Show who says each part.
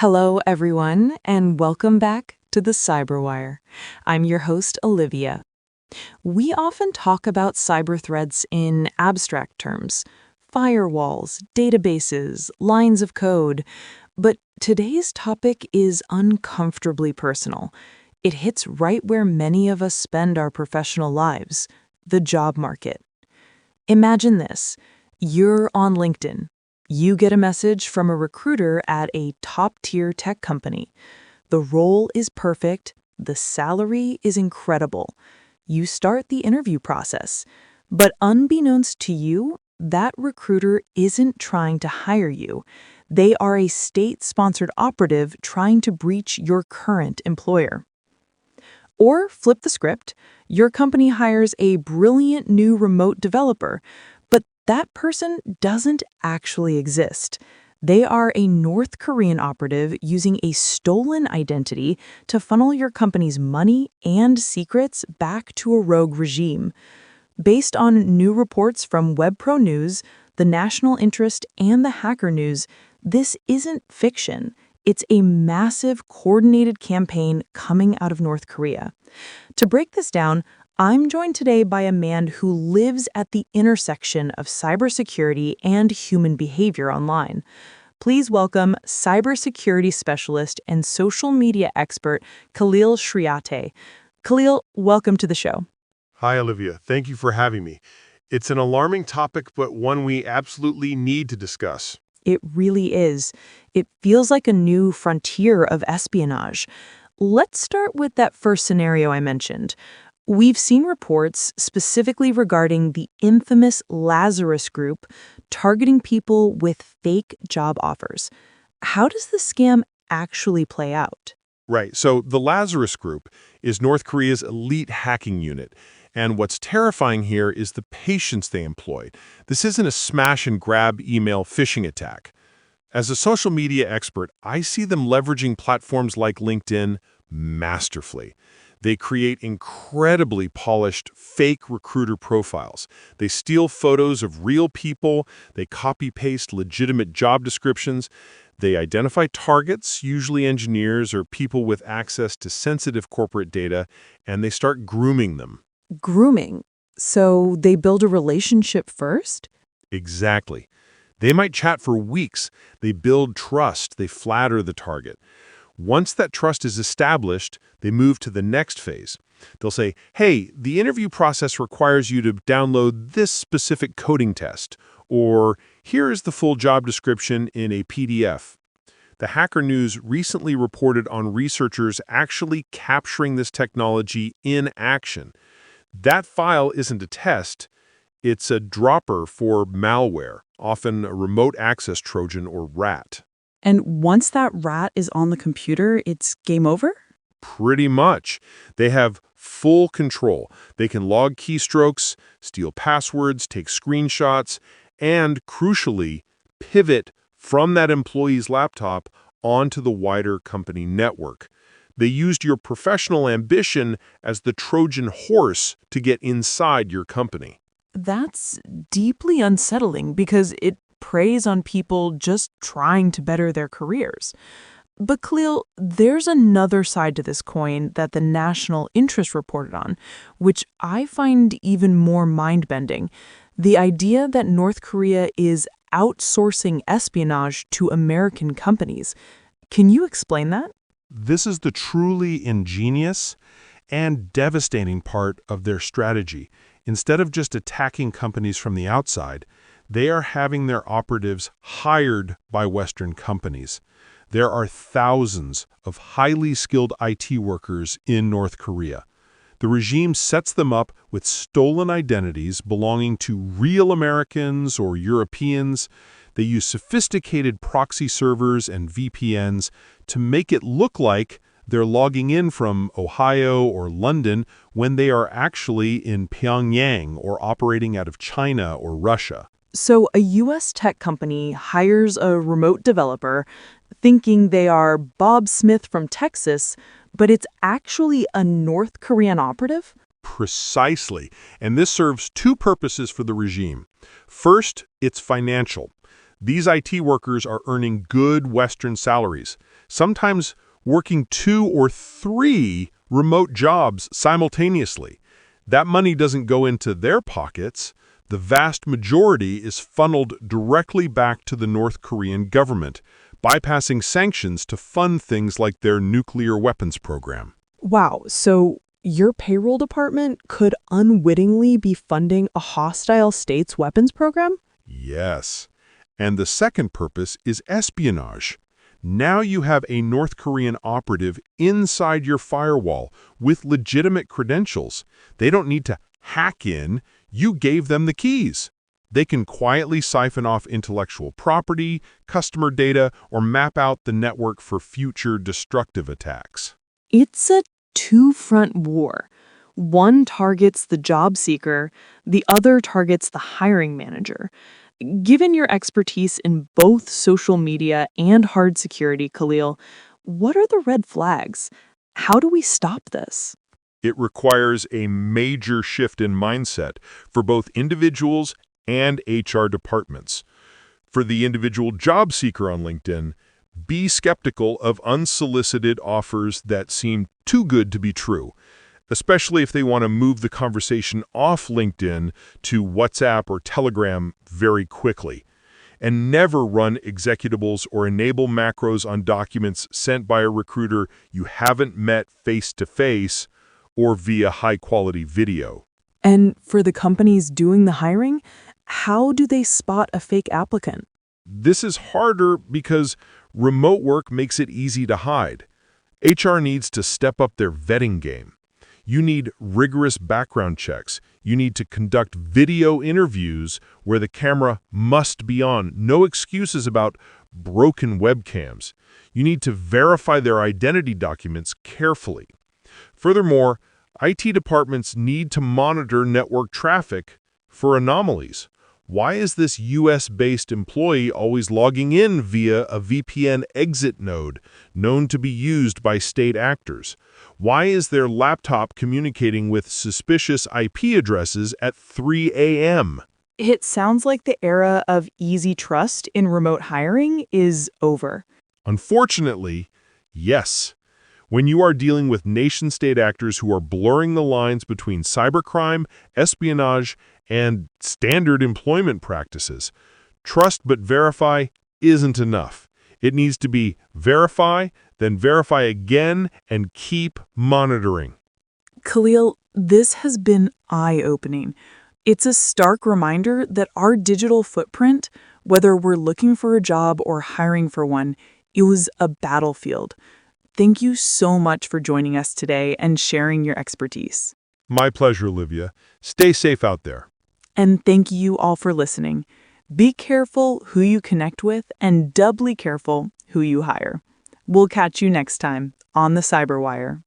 Speaker 1: Hello, everyone, and welcome back to the Cyberwire. I'm your host, Olivia. We often talk about cyber threats in abstract terms: firewalls, databases, lines of code. But today's topic is uncomfortably personal. It hits right where many of us spend our professional lives: the job market. Imagine this. You're on LinkedIn. You get a message from a recruiter at a top-tier tech company. The role is perfect. The salary is incredible. You start the interview process. But unbeknownst to you, that recruiter isn't trying to hire you. They are a state-sponsored operative trying to breach your current employer. Or flip the script. Your company hires a brilliant new remote developer, but that person doesn't actually exist. They are a North Korean operative using a stolen identity to funnel your company's money and secrets back to a rogue regime. Based on new reports from WebPro News, the National Interest, and the Hacker News, this isn't fiction. It's a massive, coordinated campaign coming out of North Korea. To break this down, I'm joined today by a man who lives at the intersection of cybersecurity and human behavior online. Please welcome cybersecurity specialist and social media expert Khalil Shreateh. Khalil, welcome to the show.
Speaker 2: Hi, Olivia. Thank you for having me. It's an alarming topic, but one we absolutely need to discuss.
Speaker 1: It really is. It feels like a new frontier of espionage. Let's start with that first scenario I mentioned. We've seen reports specifically regarding the infamous Lazarus group targeting people with fake job offers. How does the scam actually play out?
Speaker 2: Right. So the Lazarus Group is North Korea's elite hacking unit. And what's terrifying here is the patience they employ. This isn't a smash-and-grab email phishing attack. As a social media expert, I see them leveraging platforms like LinkedIn masterfully. They create incredibly polished fake recruiter profiles. They steal photos of real people. They copy-paste legitimate job descriptions. They identify targets, usually engineers or people with access to sensitive corporate data, and they start grooming them.
Speaker 1: Grooming. So they build a relationship first?
Speaker 2: Exactly. They might chat for weeks. They build trust. They flatter the target. Once that trust is established, they move to the next phase. They'll say, hey, the interview process requires you to download this specific coding test, or here is the full job description in a PDF. The Hacker News recently reported on researchers actually capturing this technology in action. That file isn't a test, it's a dropper for malware, often a remote access Trojan or rat.
Speaker 1: And once that rat is on the computer, it's game over?
Speaker 2: Pretty much. They have full control. They can log keystrokes, steal passwords, take screenshots, and, crucially, pivot from that employee's laptop onto the wider company network. They used your professional ambition as the Trojan horse to get inside your company.
Speaker 1: That's deeply unsettling because it preys on people just trying to better their careers. But Khalil, there's another side to this coin that the National Interest reported on, which I find even more mind-bending. The idea that North Korea is outsourcing espionage to American companies. Can you explain that?
Speaker 3: This is the truly ingenious and devastating part of their strategy. Instead of just attacking companies from the outside, they are having their operatives hired by Western companies. There are thousands of highly skilled IT workers in North Korea. The regime sets them up with stolen identities belonging to real Americans or Europeans. They use sophisticated proxy servers and VPNs to make it look like they're logging in from Ohio or London when they are actually in Pyongyang or operating out of China or Russia.
Speaker 1: So a U.S. tech company hires a remote developer thinking they are Bob Smith from Texas, but it's actually a North Korean operative?
Speaker 3: Precisely. And this serves two purposes for the regime. First, it's financial. These IT workers are earning good Western salaries, sometimes working 2 or 3 remote jobs simultaneously. That money doesn't go into their pockets. The vast majority is funneled directly back to the North Korean government, bypassing sanctions to fund things like their nuclear weapons program.
Speaker 1: Wow, so your payroll department could unwittingly be funding a hostile state's weapons program?
Speaker 3: Yes. And the second purpose is espionage. Now you have a North Korean operative inside your firewall with legitimate credentials. They don't need to hack in. You gave them the keys. They can quietly siphon off intellectual property, customer data, or map out the network for future destructive attacks.
Speaker 1: It's a two-front war. One targets the job seeker, the other targets the hiring manager. Given your expertise in both social media and hard security, Khalil, what are the red flags? How do we stop this?
Speaker 3: It requires a major shift in mindset for both individuals and HR departments. For the individual job seeker on LinkedIn, be skeptical of unsolicited offers that seem too good to be true, especially if they want to move the conversation off LinkedIn to WhatsApp or Telegram very quickly. And never run executables or enable macros on documents sent by a recruiter you haven't met face-to-face or via high-quality video.
Speaker 1: And for the companies doing the hiring, how do they spot a fake applicant?
Speaker 3: This is harder because remote work makes it easy to hide. HR needs to step up their vetting game. You need rigorous background checks. You need to conduct video interviews where the camera must be on. No excuses about broken webcams. You need to verify their identity documents carefully. Furthermore, IT departments need to monitor network traffic for anomalies. Why is this US-based employee always logging in via a VPN exit node known to be used by state actors? Why is their laptop communicating with suspicious IP addresses at 3 a.m.?
Speaker 1: It sounds like the era of easy trust in remote hiring is over.
Speaker 3: Unfortunately, yes. When you are dealing with nation-state actors who are blurring the lines between cybercrime, espionage, and standard employment practices, trust but verify isn't enough. It needs to be verify, then verify again, and keep monitoring.
Speaker 1: Khalil, this has been eye-opening. It's a stark reminder that our digital footprint, whether we're looking for a job or hiring for one, it was a battlefield. Thank you so much for joining us today and sharing your expertise.
Speaker 3: My pleasure, Olivia. Stay safe out there.
Speaker 1: And thank you all for listening. Be careful who you connect with and doubly careful who you hire. We'll catch you next time on the Cyberwire.